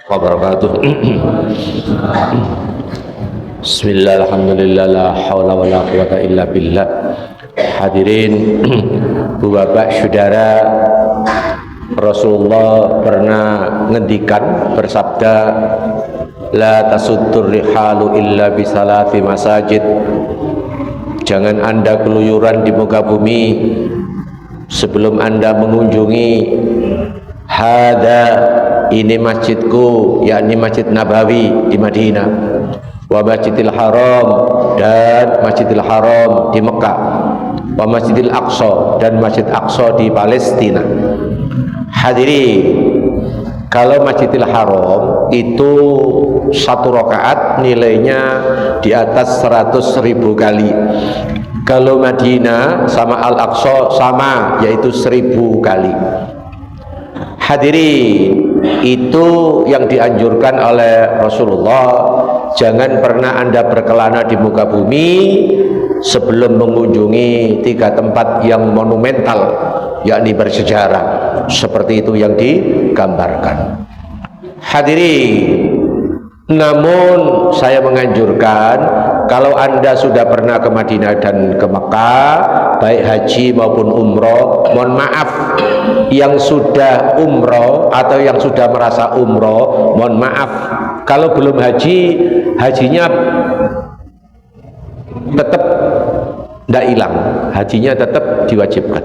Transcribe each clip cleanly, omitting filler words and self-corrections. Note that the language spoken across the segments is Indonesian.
wabarakatuh. Bismillah, alhamdulillah, la hawla wa la quwata illa billah. Hadirin, Bapak, Saudara, Rasulullah pernah ngendikan, bersabda, la tasuddur rihalu illa bisalati masajid. Jangan Anda keluyuran di muka bumi sebelum Anda mengunjungi ini masjidku, yakni Masjid Nabawi di Madinah, wa Masjidil Haram, dan Masjidil Haram di Mekah, wa Masjidil Aqsa, dan Masjid Aqsa di Palestina. Hadirin, kalau Masjidil Haram itu satu rakaat nilainya di atas 100.000 kali. Kalau Madinah sama Al-Aqsa sama, yaitu 1000 kali. Hadirin, itu yang dianjurkan oleh Rasulullah. Jangan pernah Anda berkelana di muka bumi sebelum mengunjungi 3 tempat yang monumental, yakni bersejarah, seperti itu yang digambarkan. Hadirin, namun saya menganjurkan, kalau Anda sudah pernah ke Madinah dan ke Mekah, baik haji maupun umroh, mohon maaf, yang sudah umroh atau yang sudah merasa umroh, mohon maaf, kalau belum haji, hajinya tetap tidak hilang, hajinya tetap diwajibkan.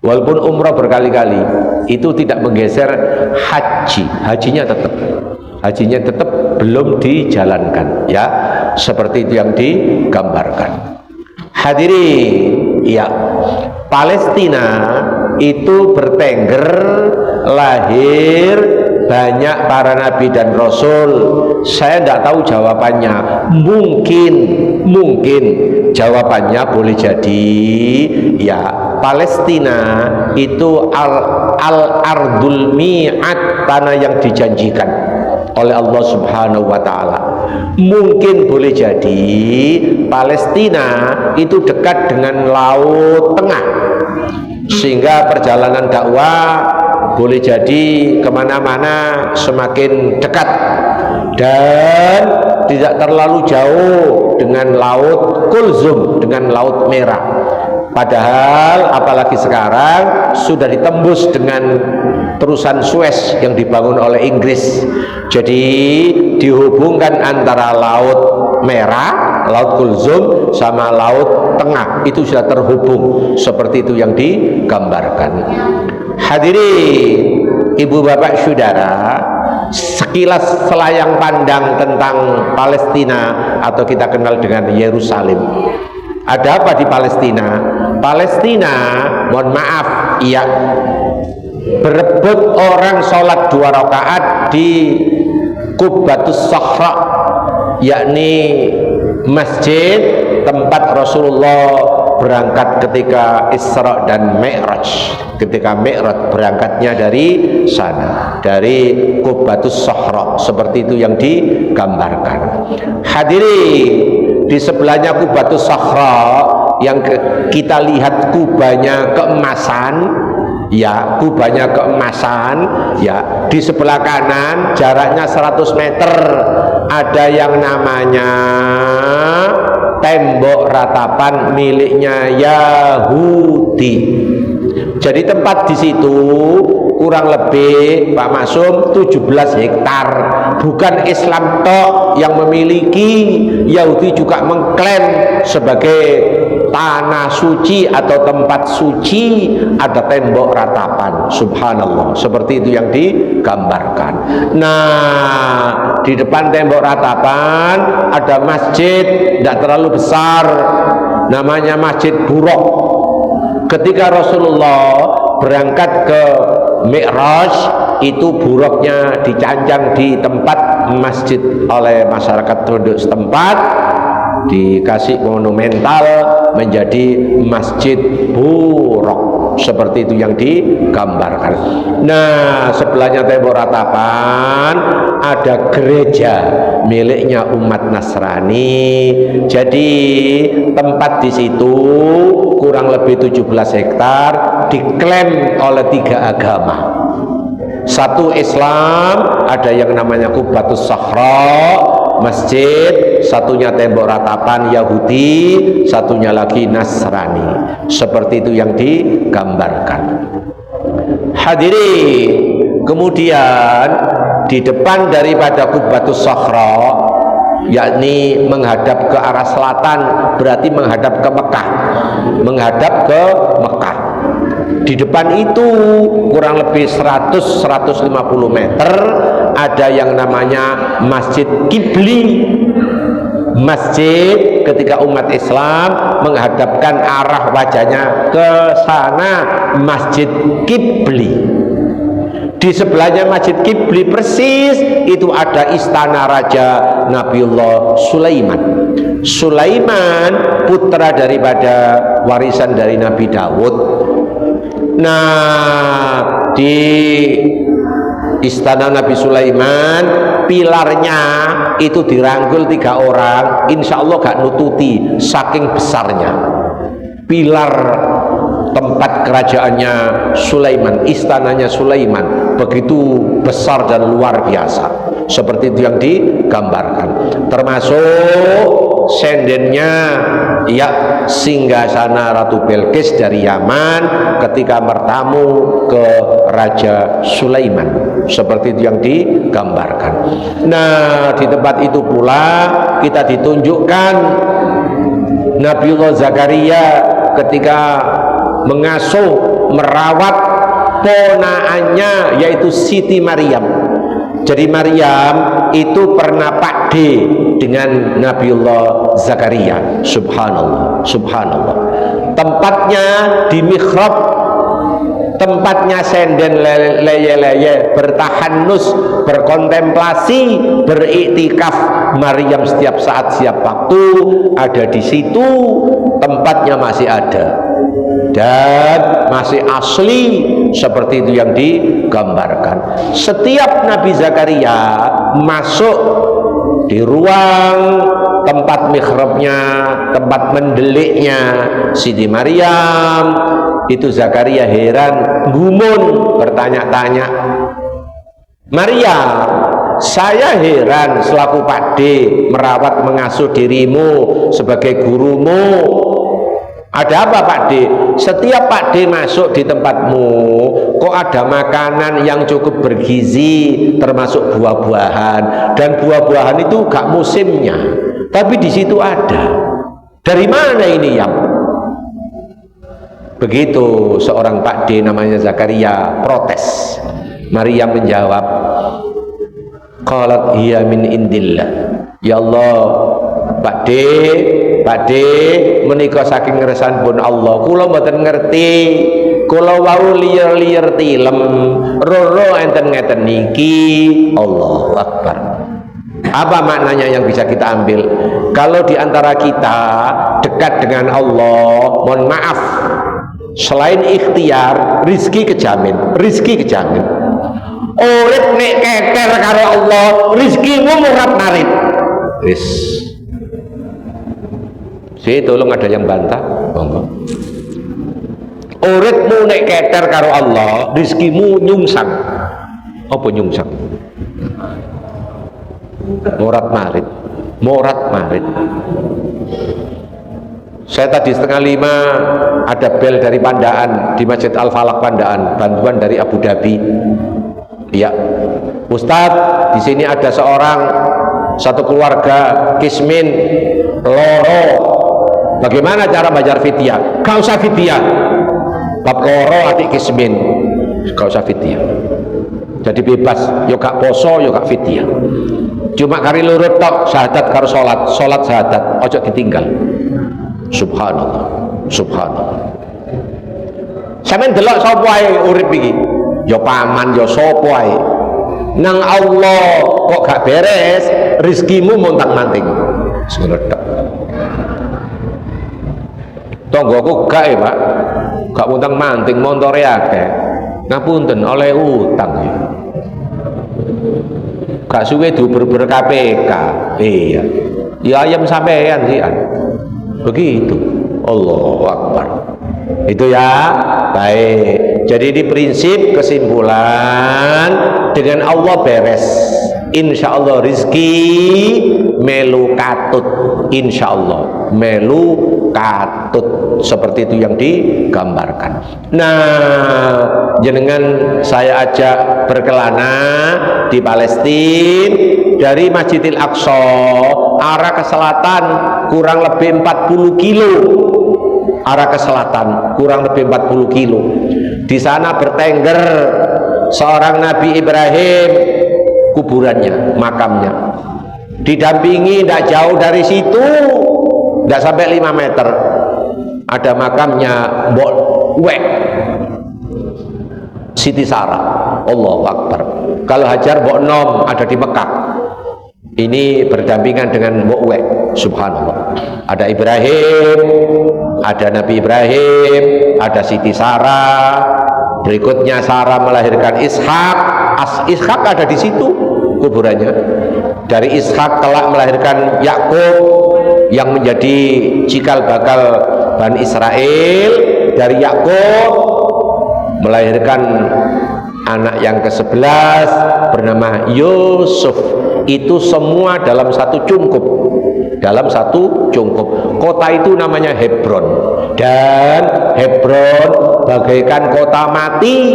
Walaupun umroh berkali-kali, itu tidak menggeser hajinya tetap belum dijalankan, ya, seperti itu yang digambarkan. Hadirin, ya, Palestina itu bertengger lahir banyak para nabi dan rasul. Saya tidak tahu jawabannya. Mungkin jawabannya boleh jadi, ya, Palestina itu al-ardul mi'ad, tanah yang dijanjikan oleh Allah Subhanahu wa ta'ala. Mungkin boleh jadi Palestina itu dekat dengan Laut Tengah, sehingga perjalanan dakwah boleh jadi kemana-mana semakin dekat dan tidak terlalu jauh dengan Laut Kulzum, dengan Laut Merah. Padahal apalagi sekarang sudah ditembus dengan terusan Suez yang dibangun oleh Inggris. Jadi dihubungkan antara Laut Merah, Laut Kulzum sama Laut Tengah, itu sudah terhubung, seperti itu yang digambarkan. Hadirin, ibu bapak saudara, sekilas selayang pandang tentang Palestina atau kita kenal dengan Yerusalem. Ada apa di Palestina? Palestina, mohon maaf, iya, berebut orang sholat 2 rakaat di Qubbatus Sahra, yakni masjid tempat Rasulullah berangkat ketika Isra dan Mi'raj. Ketika Mi'raj berangkatnya dari sana, dari Qubbatus Sahra, seperti itu yang digambarkan. Hadirin, di sebelahnya Qubbatus Sahra yang kita lihat kubahnya keemasan, ya, kubahnya keemasan, ya, di sebelah kanan jaraknya 100 meter ada yang namanya tembok ratapan miliknya Yahudi. Jadi tempat di situ kurang lebih, Pak Masum, 17 hektar. Bukan Islam tok yang memiliki, Yahudi juga mengklaim sebagai tanah suci atau tempat suci, ada tembok ratapan. Subhanallah, seperti itu yang digambarkan. Nah, di depan tembok ratapan ada masjid, tidak terlalu besar, namanya Masjid Buraq. Ketika Rasulullah berangkat ke Mi'raj, itu buruknya dicancang di tempat masjid oleh masyarakat penduduk setempat, dikasih monumental menjadi Masjid Buraq, seperti itu yang digambarkan. Nah, sebelahnya tembok ratapan ada gereja miliknya umat Nasrani. Jadi tempat di situ kurang lebih 17 hektar diklaim oleh 3 agama. Satu Islam, ada yang namanya Qubbatus Sahra, masjid, satunya tembok ratapan Yahudi, satunya lagi Nasrani. Seperti itu yang digambarkan. Hadirin, kemudian di depan daripada Qubbatus Sahra, yakni menghadap ke arah selatan, berarti menghadap ke Mekah, menghadap ke Mekah. Di depan itu kurang lebih 100-150 meter ada yang namanya Masjid Kibli. Masjid ketika umat Islam menghadapkan arah wajahnya ke sana, Masjid Kibli. Di sebelahnya Masjid Kibli persis itu ada istana Raja Nabiullah Sulaiman. Sulaiman putra daripada warisan dari Nabi Daud. Nah, di istana Nabi Sulaiman pilarnya itu dirangkul 3 orang, insya Allah gak nututi saking besarnya pilar tempat kerajaannya Sulaiman, istananya Sulaiman begitu besar dan luar biasa. Seperti itu yang digambarkan, termasuk sendennya ya singgasana Ratu Belqis dari Yaman ketika bertamu ke Raja Sulaiman. Seperti itu yang digambarkan. Nah, di tempat itu pula kita ditunjukkan Nabiullah Zakaria ketika mengasuh, merawat ponaannya yaitu Siti Maryam. Jadi Maryam itu pernah pakde dengan Nabiullah Zakaria. Subhanallah, subhanallah. Tempatnya di mihrab, tempatnya senden leye-leye, bertahanus, berkontemplasi, beriktikaf. Maryam setiap saat, setiap waktu ada di situ. Tempatnya masih ada dan masih asli seperti itu yang digambarkan. Setiap Nabi Zakaria masuk di ruang tempat mihrabnya, tempat mendeliknya Siti Maryam, itu Zakaria heran, gumun, bertanya-tanya, Maryam, saya heran selaku pakde merawat mengasuh dirimu sebagai gurumu. Ada apa pakde? Setiap pakde masuk di tempatmu, kok ada makanan yang cukup bergizi, termasuk buah-buahan, dan buah-buahan itu gak musimnya, tapi di situ ada. Dari mana ini yang? Begitu seorang pakde namanya Zakaria protes. Maryam menjawab, qalat hiya min indillah. Ya Allah, Pakde menika saking ngersanipun Allah. Kula mboten ngerti. Kula wau liyer-liyer tilem, roro enten ngeten niki. Allahu Akbar. Apa maknanya yang bisa kita ambil? Kalau di antara kita dekat dengan Allah, mohon maaf, selain ikhtiar, rizki kejamin, rizki kejamin. Urip nek keker karo Allah, rizkimu murah marit. Wis. Si tolong ada yang bantah, monggo. Uripmu nek keter karo Allah, rizkimu nyungsang. Apa nyungsang? Morat marit, morat marit. Saya tadi 4:30 ada bel dari Pandaan di Masjid Al Falak Pandaan, bantuan dari Abu Dhabi. Iya, Ustadz, di sini ada satu keluarga kismin loro. Bagaimana cara bayar fidyah? Gak usah fidyah. Bab loro adik kismin, gak usah fidyah. Jadi bebas, yo gak poso, yo gak fidyah. Cuma kari lurut tok syahadat karo salat, salat syahadat, ojo ditinggal. Subhanallah, subhanallah. Sampeyan delok sapa ae urip iki? Ya paman, ya sapa ae. Nang Allah kok gak beres, rizkimu montang-manting. Ngono tok. Tonggoku gak Pak. Gak montang-manting, montore akeh. Ngapunten oleh utang ya. Gak suwe diuber-uber KPK. Iya. Ya ayam sampean sih. Begitu. Allahu Akbar. Itu ya. Baik. Jadi di prinsip kesimpulan dengan Allah beres. Insya Allah rizki melu katut, insya Allah melu katut, seperti itu yang digambarkan. Nah, jenengan saya ajak berkelana di Palestina dari Masjidil Aqsa arah ke selatan kurang lebih 40 kilo, arah ke selatan kurang lebih 40 kilo. Di sana bertengger seorang Nabi Ibrahim, kuburannya, makamnya. Didampingi tidak jauh dari situ, tidak sampai 5 meter, ada makamnya Mbok Wek Siti Sarah. Allahu Akbar. Kalau Hajar Mbok Nom ada di Mekah. Ini berdampingan dengan Mbok Wek. Subhanallah. Ada Ibrahim, ada Nabi Ibrahim, ada Siti Sarah. Berikutnya Sarah melahirkan Ishak. Ishak ada di situ kuburannya. Dari Ishak kelak melahirkan Yakub yang menjadi cikal bakal Bani Israel. Dari Yakub melahirkan anak yang ke-11 bernama Yusuf. Itu semua dalam satu cungkup, dalam satu cungkup. Kota itu namanya Hebron, dan Hebron bagaikan kota mati.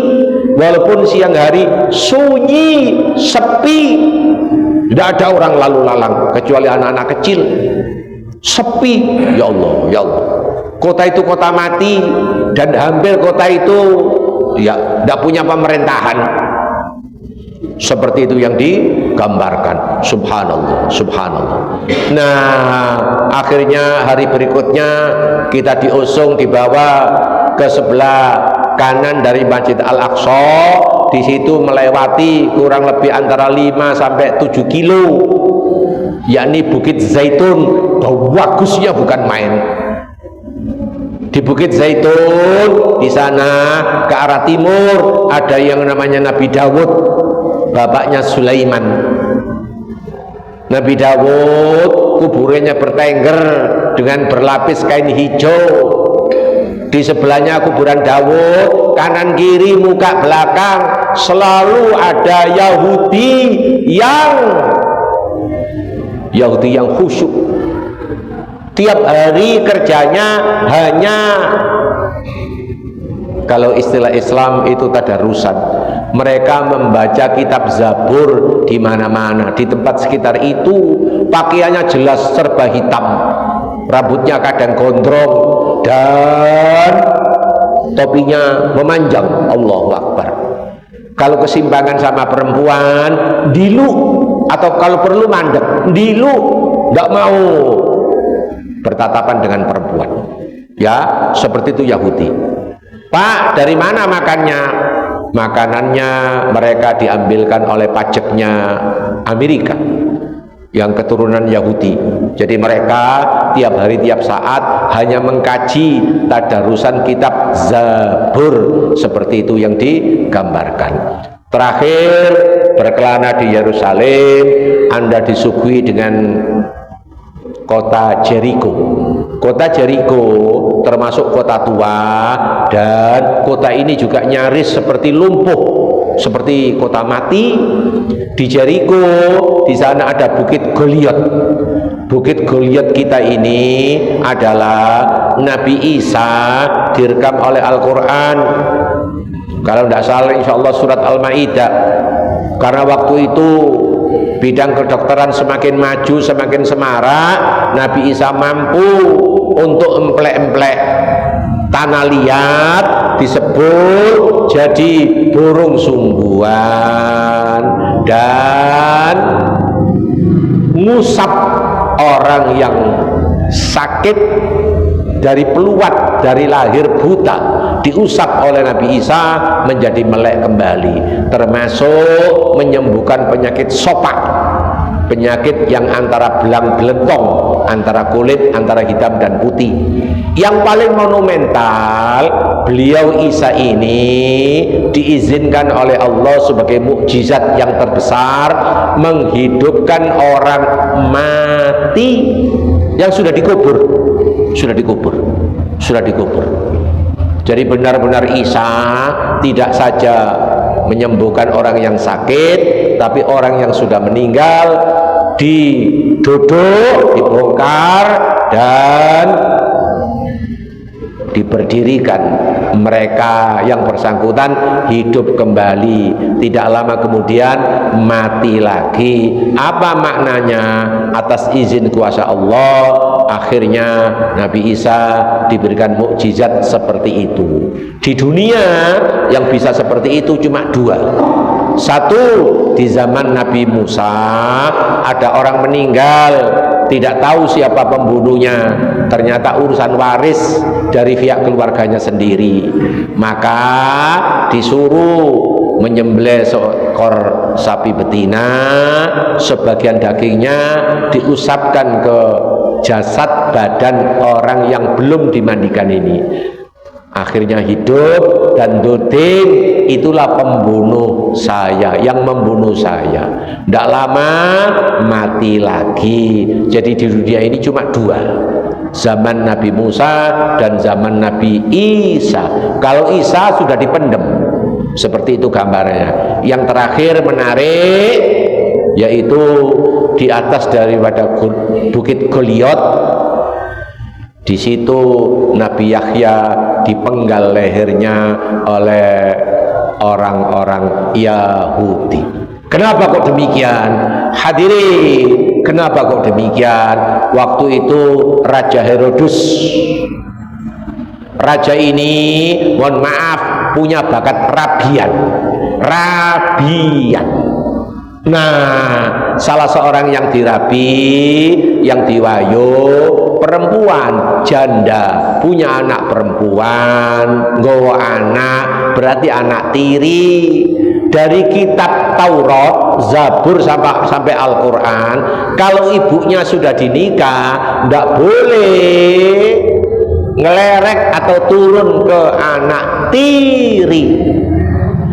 Walaupun siang hari sunyi, sepi, tidak ada orang lalu lalang kecuali anak-anak kecil, sepi. Ya Allah, ya Allah, kota itu kota mati, dan hampir kota itu ya tidak punya pemerintahan. Seperti itu yang digambarkan. Subhanallah, subhanallah. Nah, akhirnya hari berikutnya kita diusung, dibawa ke sebelah kanan dari Masjid Al-Aqsa. Di situ melewati kurang lebih antara 5 sampai 7 kilo, yakni Bukit Zaitun. Bagusnya bukan main. Di Bukit Zaitun, di sana ke arah timur ada yang namanya Nabi Dawud, bapaknya Sulaiman. Nabi Dawud kuburannya bertengger dengan berlapis kain hijau. Di sebelahnya kuburan Dawud, kanan kiri muka belakang selalu ada Yahudi yang khusyuk. Tiap hari kerjanya hanya, kalau istilah Islam itu tadarusan. Mereka membaca kitab Zabur di mana-mana, di tempat sekitar itu. Pakaiannya jelas serba hitam, rambutnya kadang gondrong, dan topinya memanjang. Allahu Akbar. Kalau kesimbangan sama perempuan, dilu, atau kalau perlu mandek, dilu, nggak mau bertatapan dengan perempuan. Ya, seperti itu Yahudi. Pak, dari mana makannya? Makanannya mereka diambilkan oleh pajaknya Amerika yang keturunan Yahudi. Jadi mereka tiap hari tiap saat hanya mengkaji tadarusan kitab Zabur, seperti itu yang digambarkan. Terakhir berkelana di Yerusalem, Anda disuguhi dengan kota Jericho. Kota Jericho termasuk kota tua, dan kota ini juga nyaris seperti lumpuh, seperti kota mati. Di Jericho, di sana ada Bukit Goliat. Bukit Goliat kita ini adalah Nabi Isa direkam oleh Al-Quran. Kalau tidak salah insya Allah surat Al-Ma'idah. Karena waktu itu bidang kedokteran semakin maju, semakin semarak, Nabi Isa mampu untuk emplek-emplek tanah liat, disebut jadi burung sumbuan, dan ngusap orang yang sakit dari peluat, dari lahir buta, diusap oleh Nabi Isa menjadi melek kembali, termasuk menyembuhkan penyakit sopak, penyakit yang antara belang belentong, antara kulit, antara hitam dan putih. Yang paling monumental, beliau Isa ini diizinkan oleh Allah sebagai mukjizat yang terbesar, menghidupkan orang mati yang sudah dikubur, sudah dikubur. Jadi benar-benar Isa tidak saja menyembuhkan orang yang sakit, tapi orang yang sudah meninggal diduduk, dibongkar, dan diberdirikan. Mereka yang bersangkutan hidup kembali, tidak lama kemudian mati lagi. Apa maknanya? Atas izin kuasa Allah, akhirnya Nabi Isa diberikan mukjizat seperti itu. Di dunia yang bisa seperti itu cuma dua. Satu, di zaman Nabi Musa ada orang meninggal, tidak tahu siapa pembunuhnya, ternyata urusan waris dari pihak keluarganya sendiri, maka disuruh menyembelih seekor sapi betina, sebagian dagingnya diusapkan ke jasad badan orang yang belum dimandikan ini. Akhirnya hidup dan duding, itulah pembunuh saya, yang membunuh saya. Tidak lama mati lagi. Jadi di dunia ini cuma dua, zaman Nabi Musa dan zaman Nabi Isa. Kalau Isa sudah dipendem, seperti itu gambarnya. Yang terakhir menarik, yaitu di atas daripada Bukit Goliat. Di situ Nabi Yahya dipenggal lehernya oleh orang-orang Yahudi. Kenapa kok demikian? Hadirin, kenapa kok demikian? Waktu itu Raja Herodes, raja ini, mohon maaf, punya bakat rabian. Nah, salah seorang yang dirabi, yang diwayo, perempuan janda, punya anak perempuan, nggawa anak, berarti anak tiri. Dari kitab Taurat, Zabur sampai Al-Quran, kalau ibunya sudah dinikah, tidak boleh ngelerek atau turun ke anak tiri.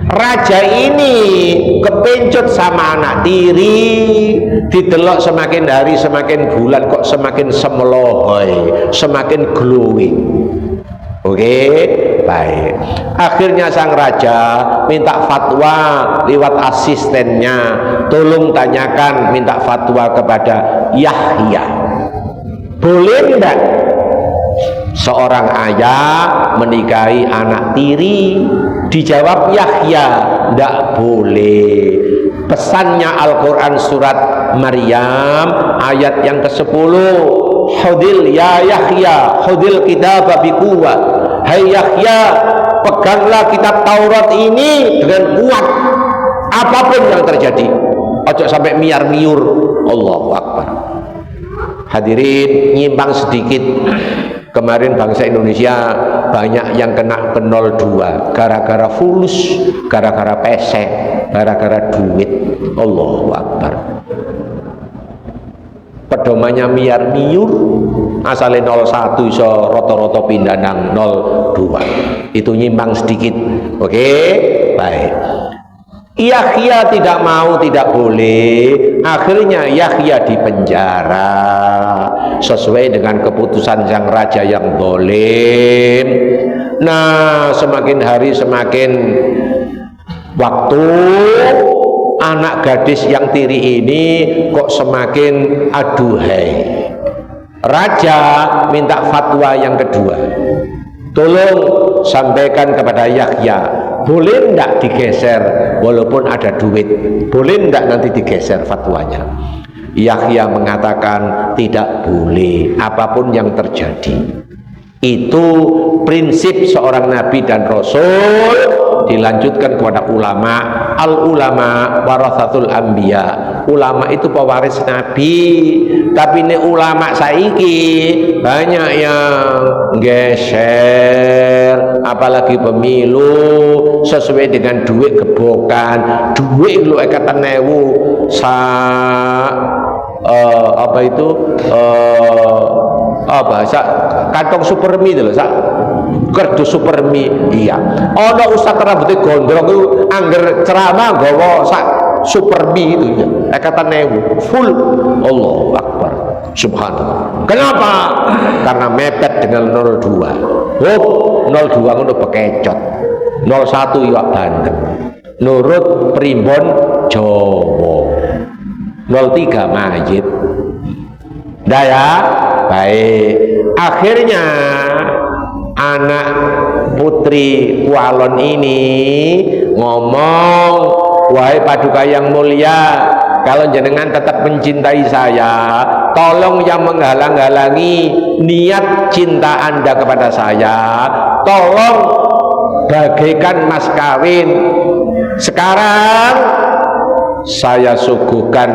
Raja ini kepencut sama anak tiri, didelok semakin hari semakin bulan kok semakin semelohoi, semakin glowing. Oke, baik. Akhirnya sang raja minta fatwa lewat asistennya, tolong tanyakan, minta fatwa kepada Yahya, boleh enggak seorang ayah menikahi anak tiri? Dijawab Yahya, tidak boleh. Pesannya Al-Quran surat Maryam ayat yang ke-10, Khudil ya Yahya, khudil kitab biquwwa. Hai Yahya, peganglah kitab Taurat ini dengan kuat, apapun yang terjadi. Ojo sampai miar-miur. Allahu Akbar. Hadirin, nyimpang sedikit. Kemarin bangsa Indonesia banyak yang kena ke 02 gara-gara fulus, gara-gara pesek, gara-gara duit. Allahu Akbar. Pedomannya miar-miur, asale 01 iso roto-roto pindah nang 02. Itu nyimpang sedikit. Oke, baik. Yahya tidak mau, tidak boleh. Akhirnya Yahya dipenjara sesuai dengan keputusan sang raja yang zalim. Nah, semakin hari semakin waktu, anak gadis yang tiri ini kok semakin aduhai. Raja minta fatwa yang kedua, tolong sampaikan kepada Yahya, boleh enggak digeser walaupun ada duit, boleh enggak nanti digeser fatwanya? Yahya mengatakan tidak boleh, apapun yang terjadi. Itu prinsip seorang nabi dan rasul. Dilanjutkan kepada ulama. Al ulama warathatul anbiya. Ulama itu pewaris nabi. Tapi ini ulama saiki banyak yang geser, apalagi pemilu sesuai dengan duit gebokan. Duit lu ekatan ewu apa itu kantong supermi itu loh, kerdus supermi. Iya, ono ustaz rambutnya gondrong itu angger ceramah gawa sak supermi itu ya, ekatan ewu full. Allahu Akbar, subhanallah. Kenapa? Karena mepet dengan 02. 02 ngono bekecot, 01 iwak bandeng, nurut primbon Jawa, 03 mayit. Dah ya, baik. Akhirnya anak putri Kualon ini ngomong, wahai Paduka yang mulia, kalau jenengan tetap mencintai saya, tolong yang menghalang-halangi niat cinta Anda kepada saya, tolong bagaikan mas kawin. Sekarang saya suguhkan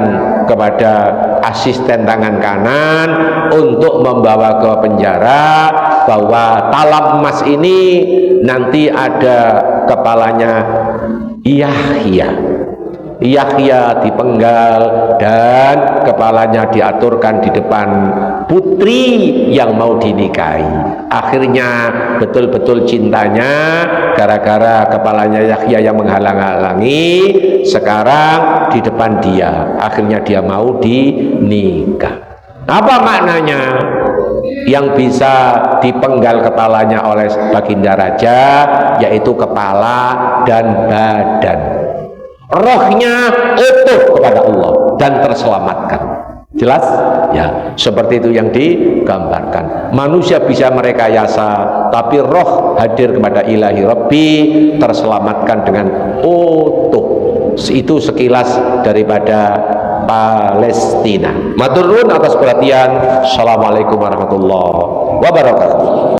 kepada asisten tangan kanan untuk membawa ke penjara, bahwa talam emas ini nanti ada kepalanya Yahya dipenggal dan kepalanya diaturkan di depan putri yang mau dinikahi. Akhirnya betul-betul cintanya gara-gara kepalanya Yahya yang menghalang-halangi, sekarang di depan dia, akhirnya dia mau dinikah. Apa maknanya? Yang bisa dipenggal kepalanya oleh Baginda Raja yaitu kepala dan badan, rohnya utuh kepada Allah dan terselamatkan. Jelas? Ya, seperti itu yang digambarkan. Manusia bisa merekayasa, tapi roh hadir kepada ilahi Rabbi, terselamatkan dengan utuh. Itu sekilas daripada Palestina. Matur nuwun atas perhatian. Assalamualaikum warahmatullahi wabarakatuh.